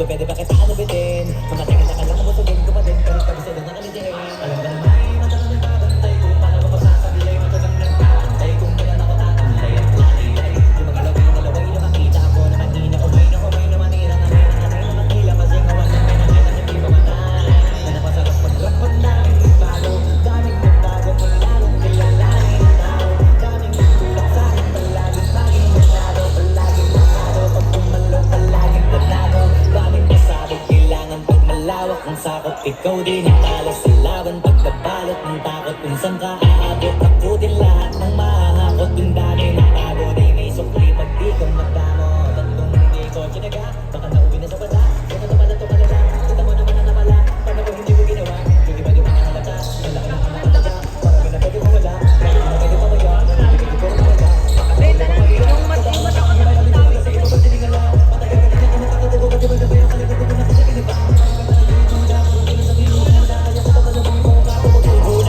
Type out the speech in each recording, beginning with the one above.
pwede ba kita anubitin? Mga tingin na ka lang musugin ko pa din. Kahit kami sila nakalitiin. Alam ka naman ay mata na nagbabantay. Kung paano ko pasasabi ay mata lang nagbabantay. Kung kailan ako tatangay at lalilay. Yung mga laway na makita mo na mahina. Umay na manira na may nanay na makila. Kasi ngawan na may nakita hindi pa matay. Na napasarap mag-rapon namin bago. Daming nagbago kung lalong kilalanin ang tao. Daming nagtulak sa akin palaging maging manalo. Palaging manalo pag kumalo palaging panalo. Daming nasabi kailangan pag malawak ang sakot. Ikaw din ang talo sa laban pagkabalot ng takot. Kung saan ka aabot ako din lahat ng mahahakot. Yung dami ng tago di may sukli pag di ka magdamot. At kung hindi ko tinaga baka nauwi na sa bala. Kung ito pala kita mo naman na napala. Paano ko hindi ko ginawa yung iba di mga halata. Ang laki na ang nakataga marami na pwede mawala. Marami na pwede pamaya. Hindi ko mawala. Benta na, yung matiwas ako na magdami. Kasi iba ba tinigala. Matagal ka din na nakakatubo. Ba't iba na ba yung kalimutan ko na kasi pinibang.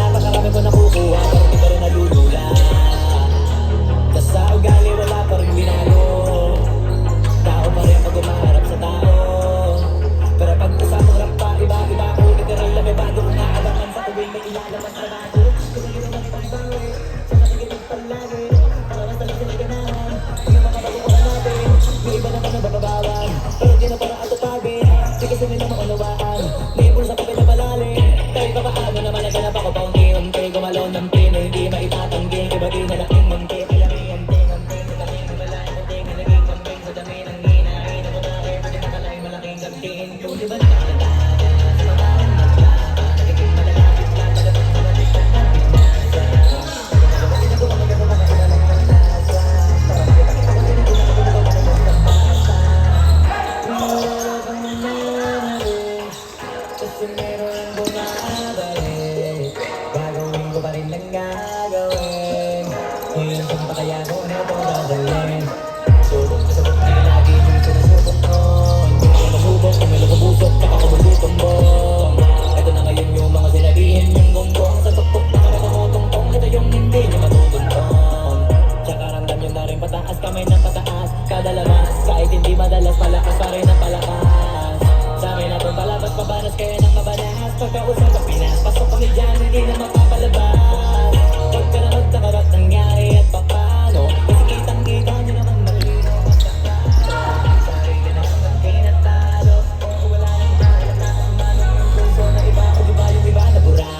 Napakarami ko nakukuha pero di pa rin nalulula. Tas sa ugali wala pa rin binago. Tao pa rin pag umaharap sa tao. Pero pag usapang rap pa, iba-iba ako. Literal na may bago kung naalaman sa tuwing may ilalabas na bago. Kung hindi naman ipagbawi, sa natigilid palagi. Para mas talis na ganahan, hindi na makabago ko na natin. May iba naman ang bababawan, pero di na para atupagin. Di kasi nila maunawaan, may bulsa ko pinapalalim. Kahit pa paano naman naganap ako paunti-unti. Gumalaw ng pino, hindi maitatanggi. Iba di na laking munti, kaya may anting-anting. Malaking malaking munting, naging kambing sa dami ng hina. Hina mo na kayo, pwede nakalay malaking gantiin. Kung di ba nakakatawa, sa mabahan maglaba. Nagiging malalapit lang, malapit na malapit na napit nasa. Hindi ko magagawa mga ilalang ng nasa. Para makipakita ko din ang pinakabulong na nasa pasa. Wala kang nananalig, kasi meron ang bumabalik. Gagawin ko pa rin ang gagawin. Ngayon kung pa kaya ko na ito dadalhin. Subok sa sabok, di lagi yung sinusubok mo. Hindi ko masubok, kung may lukubusok, tsaka kumulutumbong. Ito na ngayon yung mga sinabihin yung gonggong. Sa tuktok na kami tumutungtong, ito yung hindi nyo matutuntong. Tsaka ramdam nyo na rin pataas, kamay ng pataas. Kada labas, kahit hindi madalas, malakas pa rin ang palakas. Sa amin na itong palabas, pabanas kaya nang mabanas. Pagkausap ang Pinas, pasok kami dyan, hindi na mapapalabas. Huwag ka na magtaka ba't nangyari at paano. Kasi kitang-kita nyo naman malino magkakalo. Sarili na naman tinatalo. Kung wala nang halata, manong yung puso na iba. O diba yung iba na bura.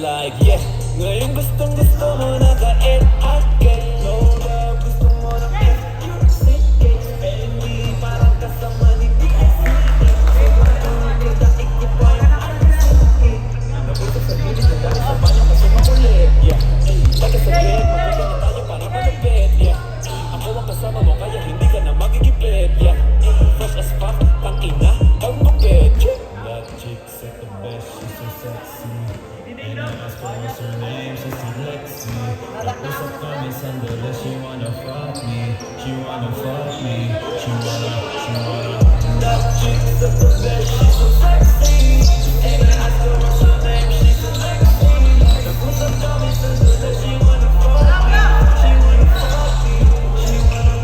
like, yeah. Ngayon gustong gusto mo na ka-it again. No love, gusto mo na if you're sinking. Eh, hindi parang kasama ni PSC. Hindi ka ikipa yung alasing. Nabuto sa bilis na tayo sa banyo kasi makulit, yeah. Taga sa bed, mabuto na tayo para malapit, yeah. Ako ang kasama mo kaya hindi ka na magigipit, yeah. Fresh as fuck, tangina, ang gupit, yeah. That chick said the best, she's so sexy. And I asked her what's her name, she said Lexi. Nag-usap kami sandali, she wanna fuck me. She wanna fuck me. She wanna. That chick said the best, she's so sexy. And I asked her what's her name, she said Lexi. Nag-usap kami sandali, she wanna fuck me. She wanna fuck me. She wanna.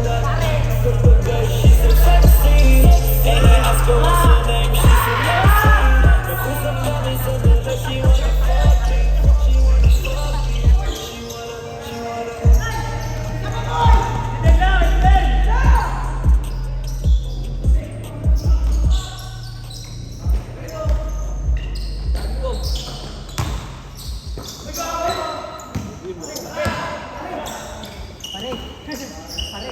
That chick said the best, she's so sexy. And I asked her what's her name, she said Lexi. Nag-usap kami sandali, she wanna fuck me. She wanna fuck me. She wanna. Pare. Pare.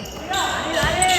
Lari.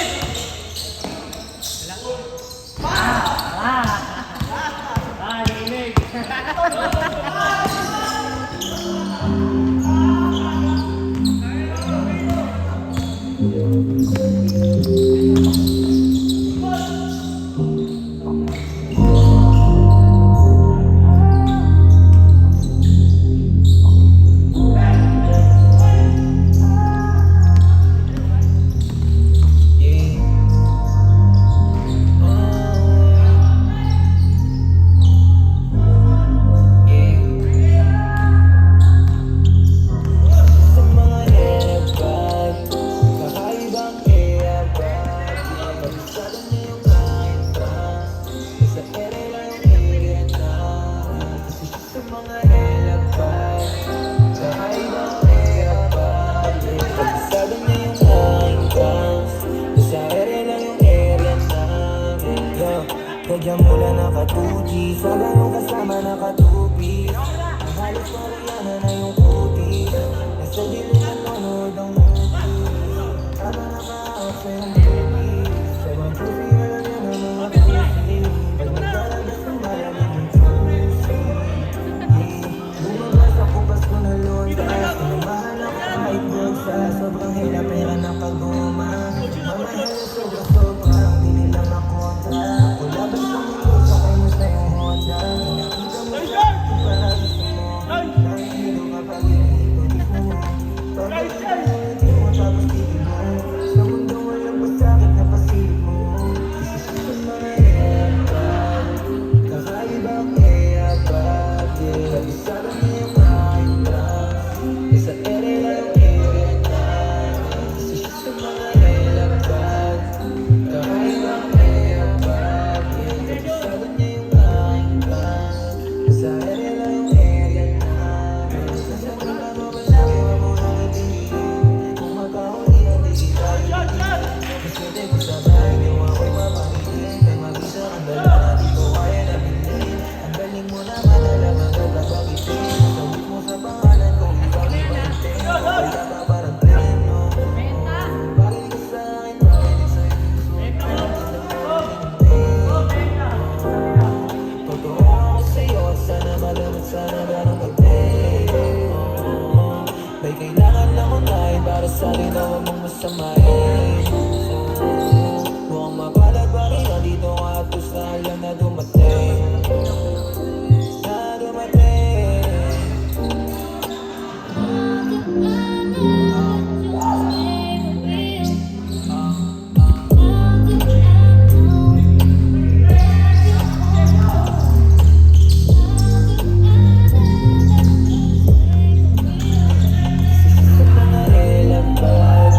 Sa mga hebat, kakaibang eyabat. Kabisado niya yung kain ka. Sa ere lang yung area na. Kasi siya sa mga hebat, kakaibang eyabat. Kabisado niya yung kain ka. Sa ere lang yung area namin. Kaya mula naka-2G, sa ganong kasama naka-2P. Halos Mariana na yung puti. Nasa dilim na nanonood ang movie. Tama naka-out sa yung baby. Sa mga juicy, alam niya na mga juicy. Pag naglalabas ng malamig yung juicy. Bumabas ako Pasko na londas. Tinamahan ako kahit bulsa. Sobrang hila pera ng pag-guma. Mamahal na sobra-sobrang tinilang ang kontra. Kulabas ng mundo sa kayo sa yung Honda. Nakita mo siya kung paradiso mo. Nahihilo kapag iniinis mo. Pag-ibig mo, hindi mo tapos tigil mo. Sa mundo walang pasakit na pasilip mo. Isa siya sa mga eyabat, kakaibang eyabat. Kabisado niya yung kain ka. Sa ere lang yung area na. Isa siya sa mga eyabat, kakaibang eyabat. Kabisado niya yung kain ka. Sa ere lang yung area na. Sa mga babalaki, wag mo nang itingin. Kung magkahuli, hindi tayo itigil. Kasi di ko sa bahay, di mo ako'y mapangingin. May mabisa ang dala, di ko kaya nabilin. Ang galing mo naman, alam agad na pagitin. Sabit mo sa pangalan kung ikaw di palitin. Kaya ka parang treno. Bakit ka sa akin, bakit sa'yo totoo ako sa'yo, sana malamat, sana ganang pag-pay. May kailangan lang unahin para sa akin na huwag mong masamahin. Mukhang mapalad pa rin nandito ka at gusto na alam na dumating. Na dumating. Sa mga eyabat,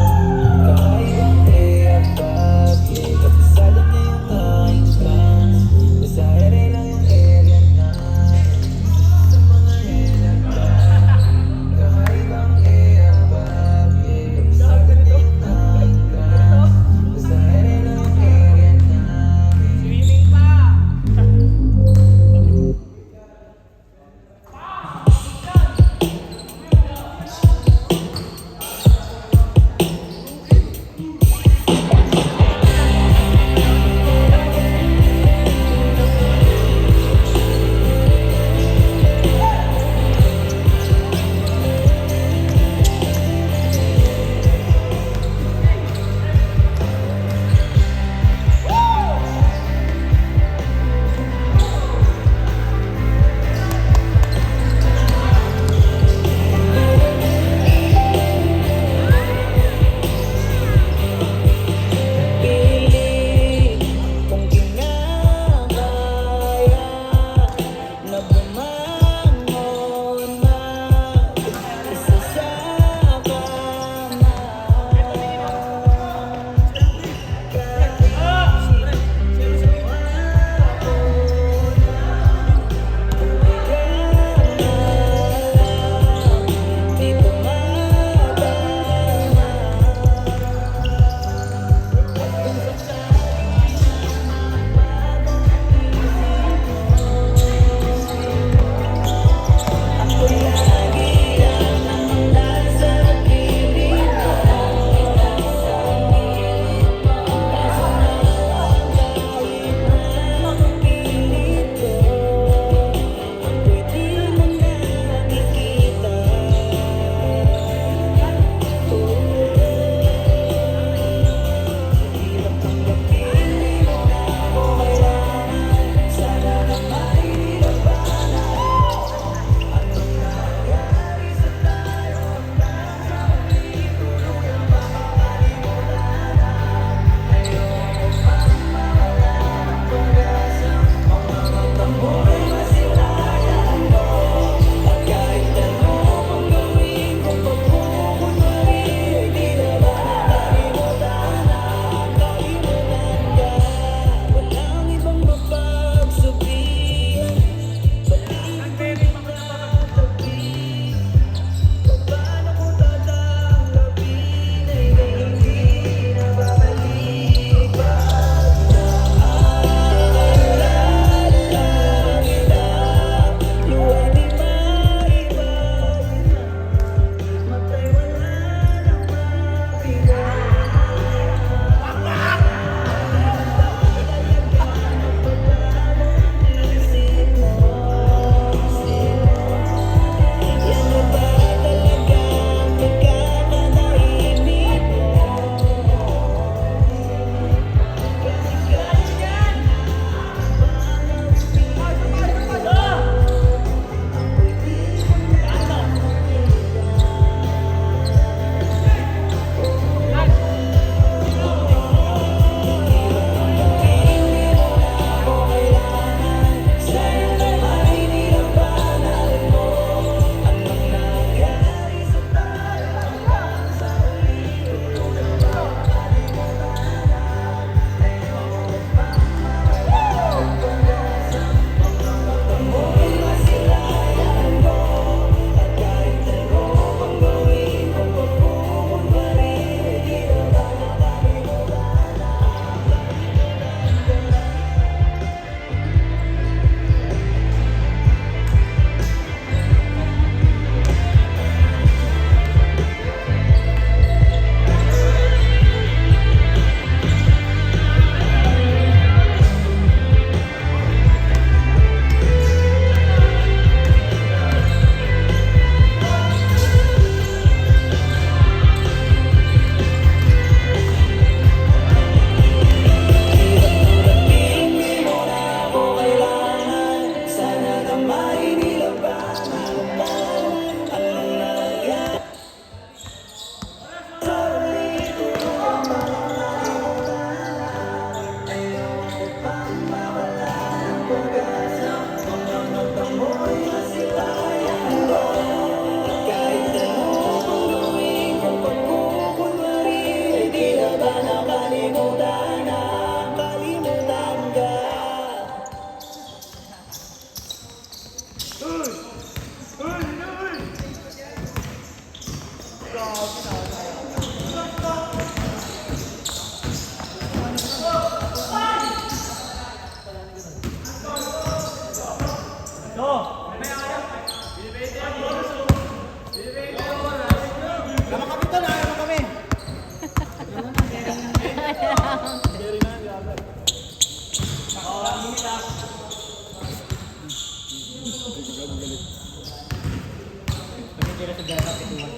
tira sa gata, pituwa.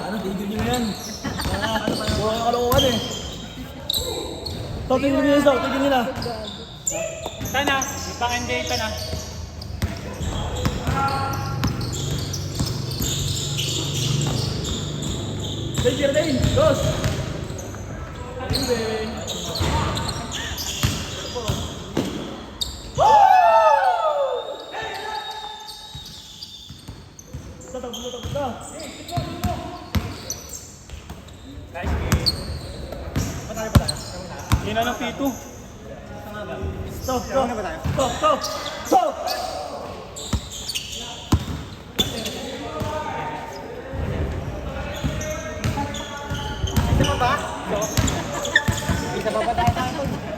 Ano, tigil nyo yan. Buha yung kalokohan eh. So, tigil nyo yun, tigil nyo na. Tana, ipakende tana. Danger Dane, dos! Danger! Nice game. Patay pa tayo. Ina ng P2. Stop, stop! Stop, stop! Stop! Isa pa ba? Isa pa ba tayo?